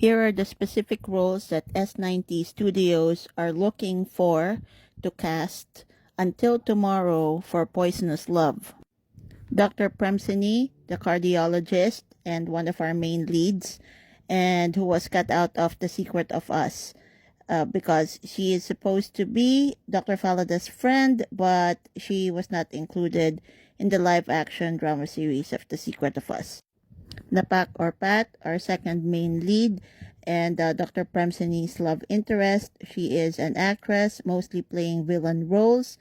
Here are the specific roles that S90 Studios are looking for to cast until tomorrow for Poisonous Love. Dr. Premsini, the cardiologist and one of our main leads, and who was cut out of The Secret of Us because she is supposed to be Dr. Falada's friend, but she was not included in the live-action drama series of The Secret of Us. Napak or Pat, our second main lead, and Dr. Premsini's love interest. She is an actress, mostly playing villain roles.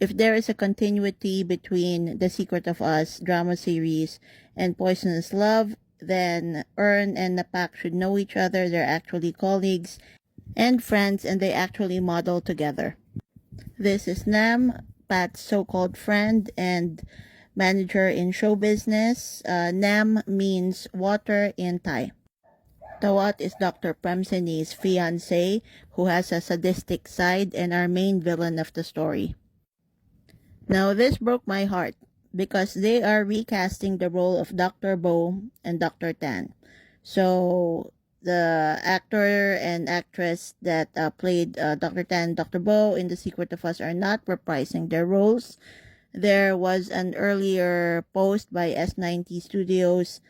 If there is a continuity between The Secret of Us drama series and Poisonous Love, then Ern and Napak should know each other. They're actually colleagues and friends, and they actually model together. This is Nam, Pat's so-called friend and manager in show business. Nam means water in Thai. Tawat is Dr. Premsini's fiancé, who has a sadistic side and our main villain of the story. Now, this broke my heart because they are recasting the role of Dr. Bo and Dr. Tan. So, the actor and actress that played Dr. Tan and Dr. Bo in The Secret of Us are not reprising their roles. There was an earlier post by S90 Studios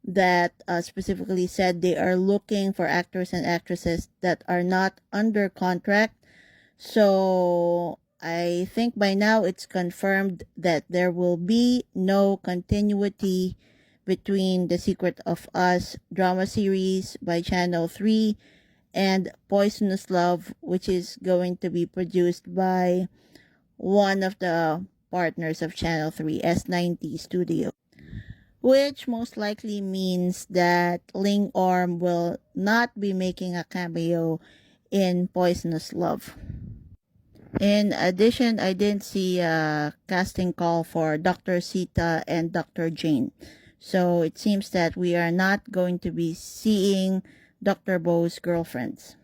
that specifically said they are looking for actors and actresses that are not under contract. So I think by now it's confirmed that there will be no continuity between The Secret of Us drama series by Channel 3 and Poisonous Love, which is going to be produced by one of the partners of Channel 3, S90 Studio, which most likely means that Ling Orm will not be making a cameo in Poisonous Love. In addition, I didn't see a casting call for Dr. Sita and Dr. Jane. So it seems that we are not going to be seeing Dr. Bo's girlfriends.